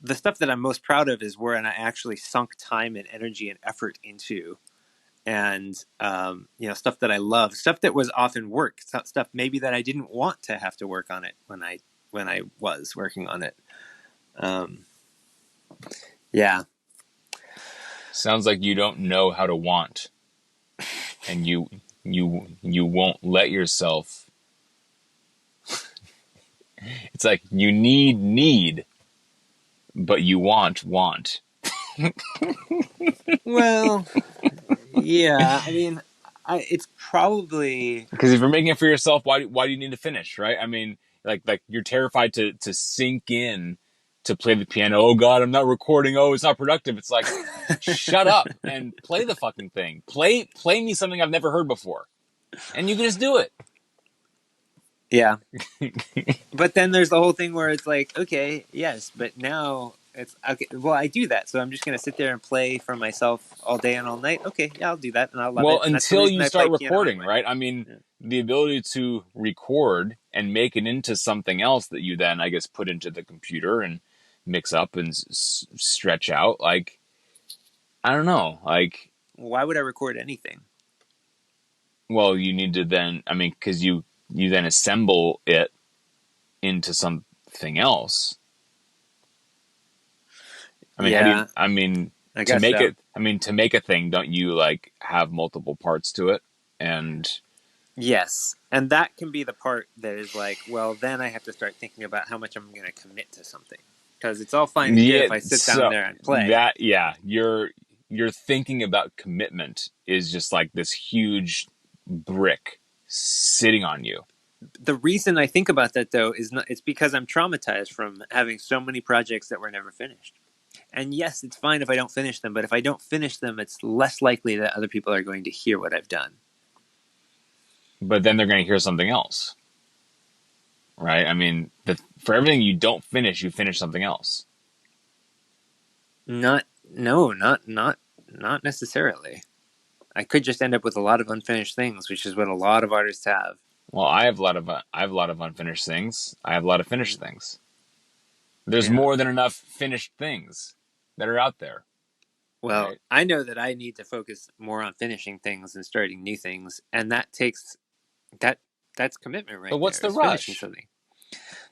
the stuff that I'm most proud of is where I actually sunk time and energy and effort into, and you know, stuff that I love, stuff that was often work, stuff maybe that I didn't want to have to work on it when I was working on it. Yeah. Sounds like you don't know how to want, and you won't let yourself. It's like you need, but you want. Well, yeah. I mean, it's probably Because if you're making it for yourself, why do you need to finish, right? I mean, like you're terrified to sink in to play the piano. Oh God, I'm not recording. Oh, it's not productive. It's like, shut up and play the fucking thing. Play me something I've never heard before, and you can just do it. yeah. But then there's the whole thing where it's like, okay, yes, but now it's okay. Well, I do that, so I'm just gonna sit there and play for myself all day and all night. Okay, yeah, I'll do that, and I'll love it. And that's the Until reason you I play start piano recording, anyway. right? I mean, Yeah. the ability to record and make it into something else that you then, I guess, put into the computer and mix up and stretch out. Like, I don't know. Like, Why would I record anything? well, you need to then, I mean, because you then assemble it into something else. I mean, Yeah, I mean, I to guess make so. it, I mean, to make a thing, don't you like have multiple parts to it? And Yes, and that can be the part that is like, well, then I have to start thinking about how much I'm going to commit to something, because it's all fine and good yeah, if I sit down so there and play. you're thinking about commitment is just like this huge brick sitting on you. The reason I think about that though is not it's because I'm traumatized from having so many projects that were never finished. And yes, it's fine if I don't finish them, but if I don't finish them, it's less likely that other people are going to hear what I've done. But then they're going to hear something else, right? I mean, for everything you don't finish, you finish something else. Not no, not necessarily. I could just end up with a lot of unfinished things, which is what a lot of artists have. Well, I have a lot of unfinished things. I have a lot of finished things. There's Yeah. more than enough finished things that are out there, Well, right? I know that I need to focus more on finishing things and starting new things, and that takes that that's commitment But right what's there. the Is finishing rush? something.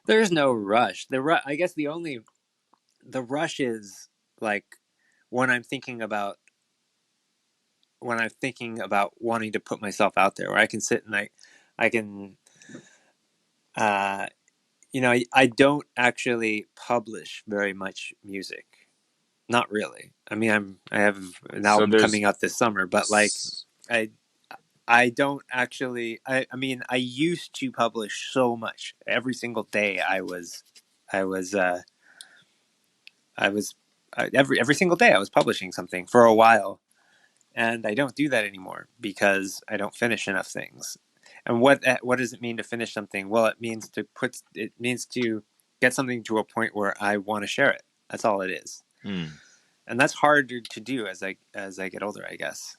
There's no rush. I guess the rush is like when I'm thinking about wanting to put myself out there, where I can sit and I can uh, you know, I don't actually publish very much music. Not really. I mean, I have an So album coming out this summer, but like I I don't actually. I mean, I used to publish so much. Every single day, I was, I was, every single day I was publishing something for a while, and I don't do that anymore because I don't finish enough things. And what does it mean to finish something? Well, it means to get something to a point where I want to share it. That's all it is. And that's harder to do as I get older, I guess.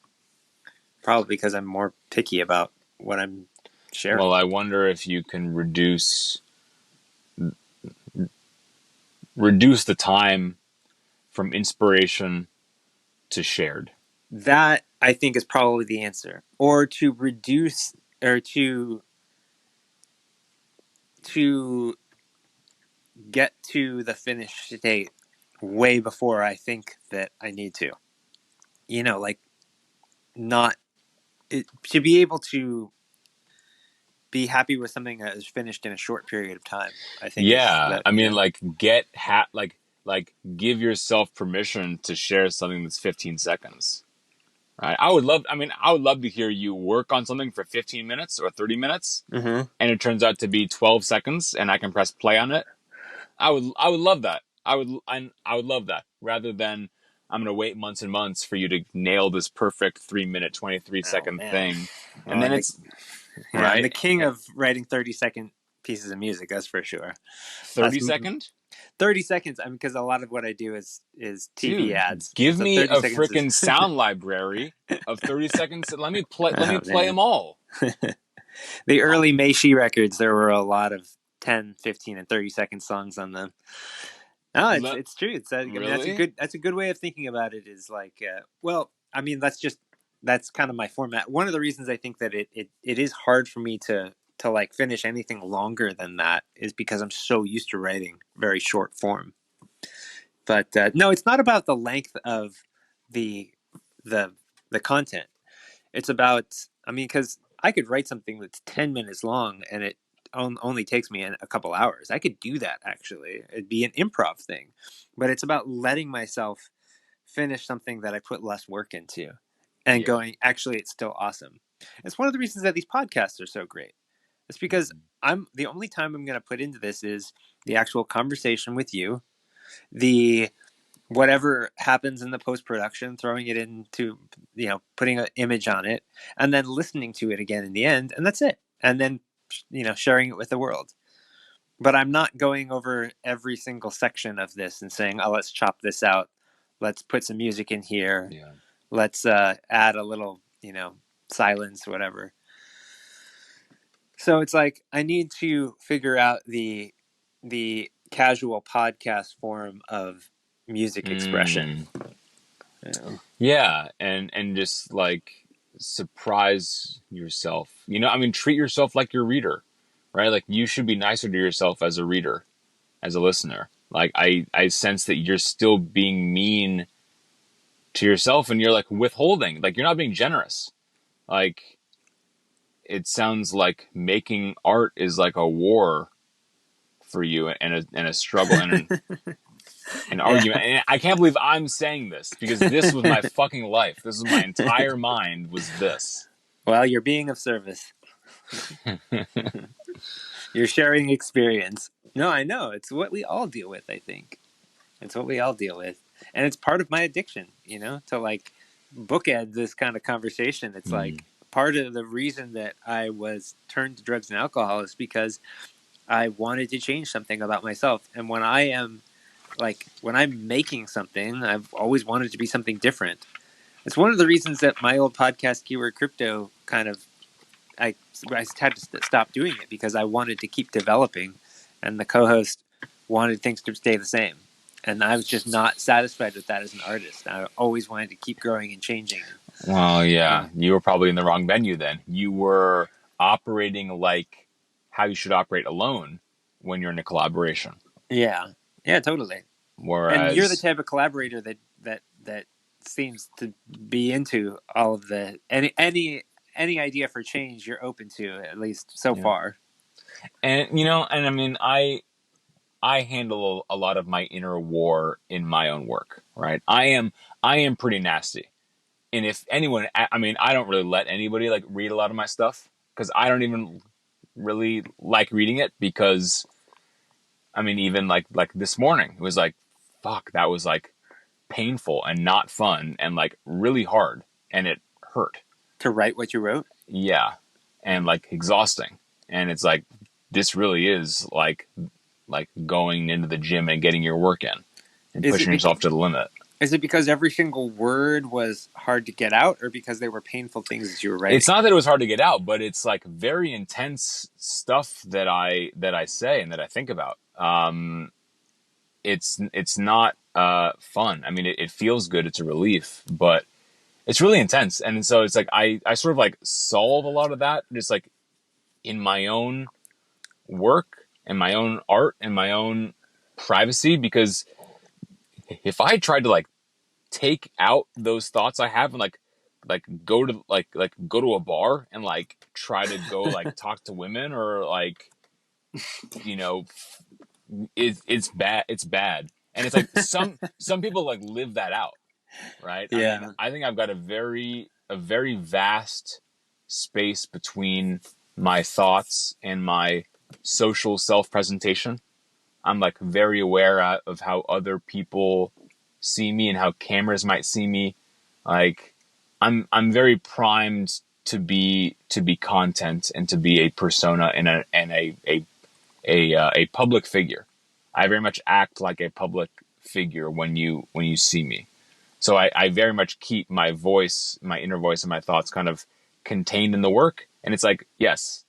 Probably because I'm more picky about what I'm sharing. Well, I wonder if you can reduce the time from inspiration to shared. That I think is probably the answer, or to reduce, or to get to the finished state way before I think that I need to. Like not to be able to be happy with something that is finished in a short period of time. I think is Yeah, that I mean, like give yourself permission to share something that's 15 seconds. Right? I would love to hear you work on something for 15 minutes or 30 minutes, Mm-hmm. and it turns out to be 12 seconds, and I can press play on it. I would love that. I would love that rather than I'm gonna wait months and months for you to nail this perfect 3 minute 23 Oh second man. thing, Well, and then it's I'm the right king of writing 30-second pieces of music. That's for sure. That's 30 second. 30 seconds. I mean, because a lot of what I do is TV Dude, ads. give So me 30 a seconds is freaking sound library of 30 seconds. Let me oh play man. them all. The early Meishi records, there were a lot of 10, 15, and 30-second songs on them. No, it's true. I mean, Really? that's a good way of thinking about it. Is like, well, I mean, that's kind of my format. One of the reasons I think that it is hard for me to like finish anything longer than that is because I'm so used to writing very short form. But no, it's not about the length of the the the content. It's about, I mean, because I could write something that's 10 minutes long and it only takes me a couple hours. I could do that actually. It'd be an improv thing, but it's about letting myself finish something that I put less work into and Yeah. going, actually, it's still awesome. It's one of the reasons that these podcasts are so great. It's because the only time I'm going to put into this is the actual conversation with you, the whatever happens in the post production, throwing it into, putting an image on it, and then listening to it again in the end, and that's it. And then, sharing it with the world. But I'm not going over every single section of this and saying, oh, let's chop this out. Let's put some music in here. Yeah. Let's add a little, silence, whatever. So it's like I need to figure out the casual podcast form of music expression. Yeah, and just like surprise yourself. I mean, treat yourself like your reader, right? Like you should be nicer to yourself as a reader, as a listener. Like I sense that you're still being mean to yourself and you're like withholding, like you're not being generous. Like it sounds like making art is like a war for you and a struggle and an Yeah. argument. And I can't believe I'm saying this because this was my fucking life. This was my entire mind was this. Well, you're being of service. You're sharing experience. No, I know. It's what we all deal with, I think. It's what we all deal with. And it's part of my addiction, to like bookend this kind of conversation. It's like part of the reason that I was turned to drugs and alcohol is because I wanted to change something about myself. And when I'm making something, I've always wanted to be something different. It's one of the reasons that my old podcast, Keyword Crypto, kind of I had to stop doing it because I wanted to keep developing, and the co-host wanted things to stay the same, and I was just not satisfied with that as an artist. I always wanted to keep growing and changing. Well, yeah, you were probably in the wrong venue then. You were operating like how you should operate alone when you're in a collaboration. Yeah, totally. And you're the Whereas, type of collaborator that seems to be into all of the any idea for change you're open to, at least so far. and and I mean, I handle a lot of my inner war in my own work, right? I am pretty nasty. and if anyone, I mean, I don't really let anybody like read a lot of my stuff because I don't even really like reading it because I mean, even like this morning, it was like, fuck, that was like painful and not fun and like really hard and it hurt. To write what you wrote? Yeah, and like exhausting. And it's like this really is like going into the gym and getting your work in and Is it pushing yourself to the limit. is it because every single word was hard to get out, or because they were painful things that you were writing? It's not that it was hard to get out, but it's like very intense stuff that I say and that I think about. It's not fun. I mean, it feels good. It's a relief, but it's really intense. And so it's like I sort of like solve a lot of that just like in my own work and my own art and my own privacy, because if I tried to like take out those thoughts I have and like go to like go to a bar and like try to go like talk to women or like, you know, it's bad. It's bad. And it's like some people like live that out, right? I Yeah. mean, I think I've got a very vast space between my thoughts and my social self-presentation. I'm like very aware of how other people see me and how cameras might see me. Like I'm very primed to be content and to be a persona and a public figure. I very much act like a public figure when you see me. So I very much keep my voice, my inner voice, and my thoughts kind of contained in the work. And it's like, yes,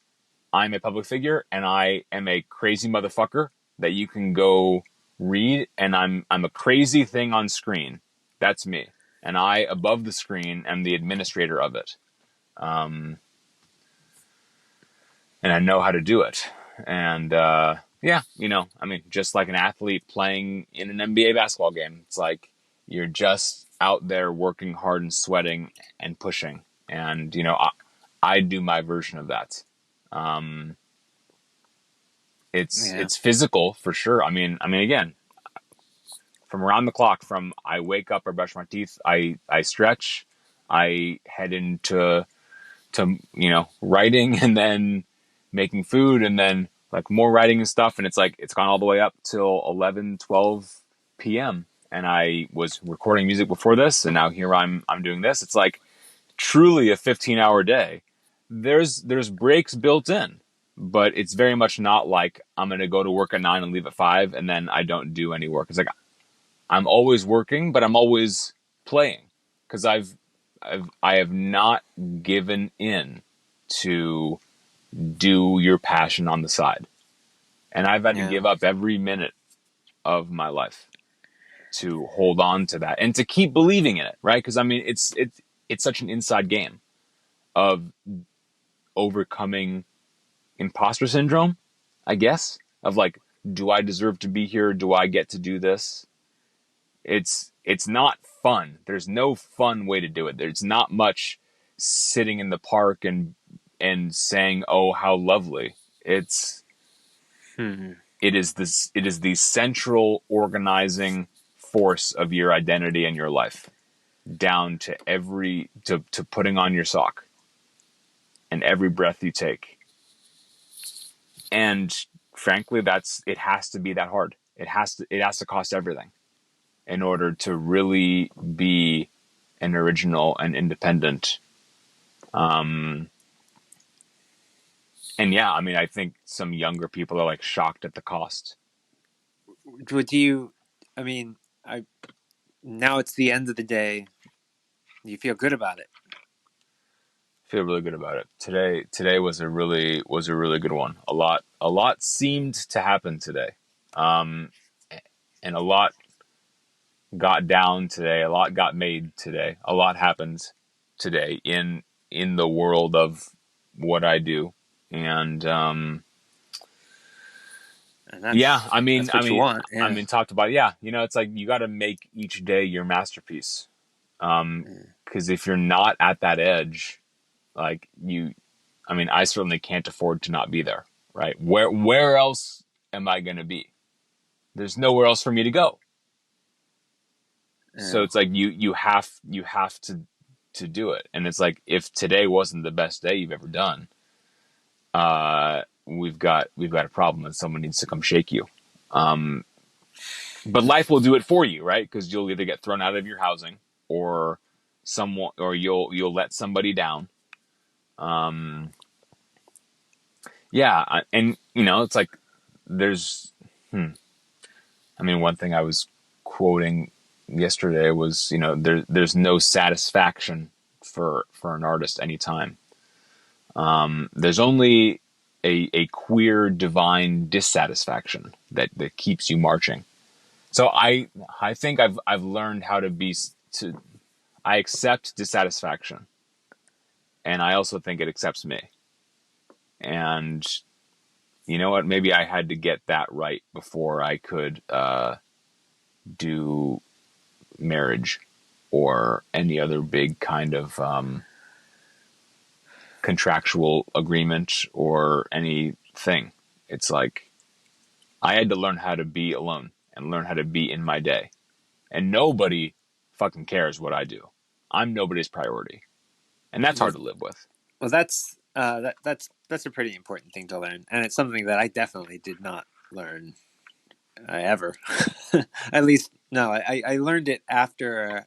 I'm a public figure, and I am a crazy motherfucker that you can go read. And I'm a crazy thing on screen. That's me, and I above the screen am the administrator of it. And I know how to do it. And yeah, you know, I mean, just like an athlete playing in an NBA basketball game, it's like you're just out there working hard and sweating and pushing. And you know, I do my version of that. Um, Yeah. it's physical for sure. I mean, again, from around the clock, from I wake up, I brush my teeth, I stretch, I head into you know, writing, and then making food, and then like more writing and stuff. And it's like it's gone all the way up till 11, 12 p.m. And I was recording music before this, and now here I'm doing this. It's like truly a 15-hour day. There's breaks built in, but it's very much not like I'm gonna go to work at 9 and leave at 5 and then I don't do any work. It's like I'm always working, but I'm always playing because I have not given in to do your passion on the side. And I've had to Yeah. give up every minute of my life to hold on to that and to keep believing in it, right? Because I mean, it's such an inside game of overcoming imposter syndrome, I guess, of like, do I deserve to be here? Do I get to do this? It's not fun. There's no fun way to do it. There's not much sitting in the park and saying, "Oh, how lovely." Hmm. It is the central organizing force of your identity and your life, down to to putting on your sock and every breath you take. And frankly, it has to be that hard. It has to cost everything in order to really be an original and independent. Um, and yeah, I mean, I think some younger people are like shocked at the cost. Would you? I mean, I now it's the end of the day. You feel good about it. Feel really good about it. Today was a really good one. A lot seemed to happen today, um, and a lot got down today. A lot got made today. A lot happened today in the world of what I do, and And yeah, that's what you want. I Yeah. mean, talked about, yeah, you know, it's like you got to make each day your masterpiece. Mm. Because if you're not at that edge, like I mean, I certainly can't afford to not be there, right? Where else am I going to be? There's nowhere else for me to go. So Yeah. it's like you have to do it. And it's like, if today wasn't the best day you've ever done, we've got a problem, and someone needs to come shake you. But life will do it for you, right? Because you'll either get thrown out of your housing, or you'll let somebody down. Yeah, and it's like there's, I mean, one thing I was quoting yesterday was, there's no satisfaction for an artist anytime. There's only a queer divine dissatisfaction that keeps you marching. So I think I've learned how I accept dissatisfaction, and I also think it accepts me. And you know what? Maybe I had to get that right before I could do marriage or any other big kind of contractual agreement or anything. It's like I had to learn how to be alone and learn how to be in my day. And nobody fucking cares what I do. I'm nobody's priority. And that's hard to live with. Well, that's a pretty important thing to learn, and it's something that I definitely did not learn ever. At least, no, I learned it after